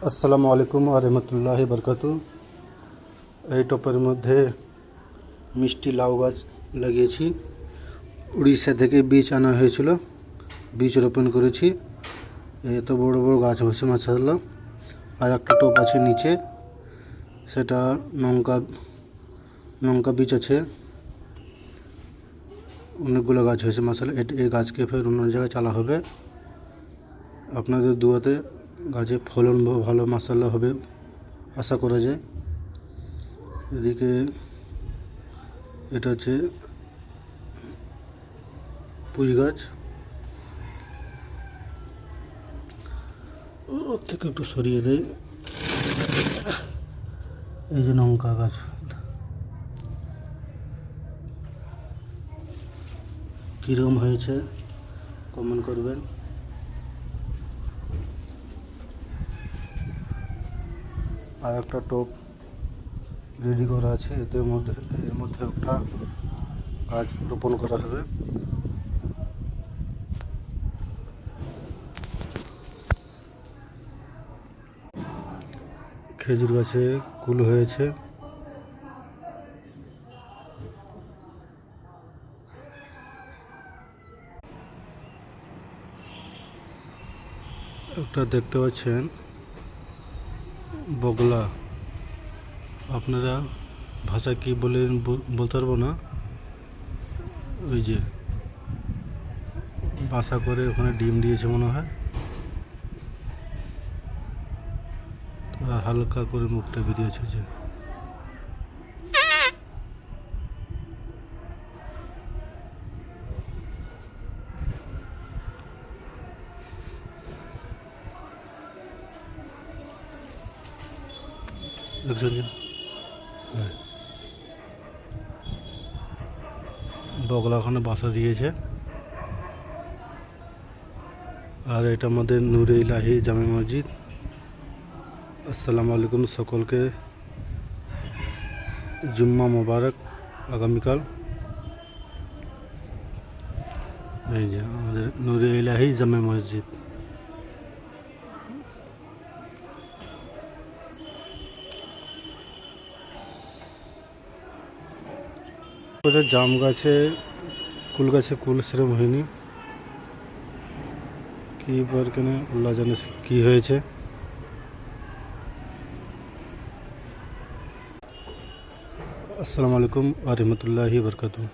আসসালামু আলাইকুম ওয়া রাহমাতুল্লাহি বারাকাতু। এই টপের মধ্যে মিষ্টি লাউ গাছ লাগিয়েছি। উড়িষ্যা থেকে বীজ আনা হয়েছিল, বীজ রোপণ করেছি। এত বড় বড় গাছ হয়েছে মাশাআল্লাহ। আর একটা টপ আছে নিচে, সেটা লঙ্কা বীজ আছে। অনেকগুলো গাছ হয়েছে মাশাআল্লাহ। এই গাছকে ফের অন্য জায়গায় চালা হবে। আপনাদের দুয়াতে গাছে ফলন ভালো মাশাআল্লাহ হবে আশা করা যায়। এদিকে এটা হচ্ছে পুঁই গাছ, ওর থেকে একটু সরিয়ে দেয়। এই যে লঙ্কা গাছ, কীরকম হয়েছে কমেন্ট করবেন। আর একটা টপ রেডি করা আছে, এর মধ্যে একটা গাছ রোপণ করা হবে। খেজুর গাছে কুল হয়েছে। একটা দেখতে পাচ্ছেন বগলা, আপনারা ভাষা কি বলেন বলতে পারবো না। ওই যে বাসা করে ওখানে ডিম দিয়েছে মনে হয়, হালকা করে মুখটা বেরিয়েছে। যে দেখছেন যে বগলা ওখানে বাসা দিয়েছে। আর এটা আমাদের নূরে ইলাহি জামে মসজিদ। আসসালামু আলাইকুম, সকলকে জুম্মা মোবারক আগামীকাল। এই যে আমাদের নূরে ইলাহি জামে মসজিদ। জাম গাছে কুল সেরকম হয়নি, কি বার কেন আল্লাহ জানে কি হয়েছে। আসসালামু আলাইকুম ওয়া রাহমাতুল্লাহি ওয়া বারাকাতুহু।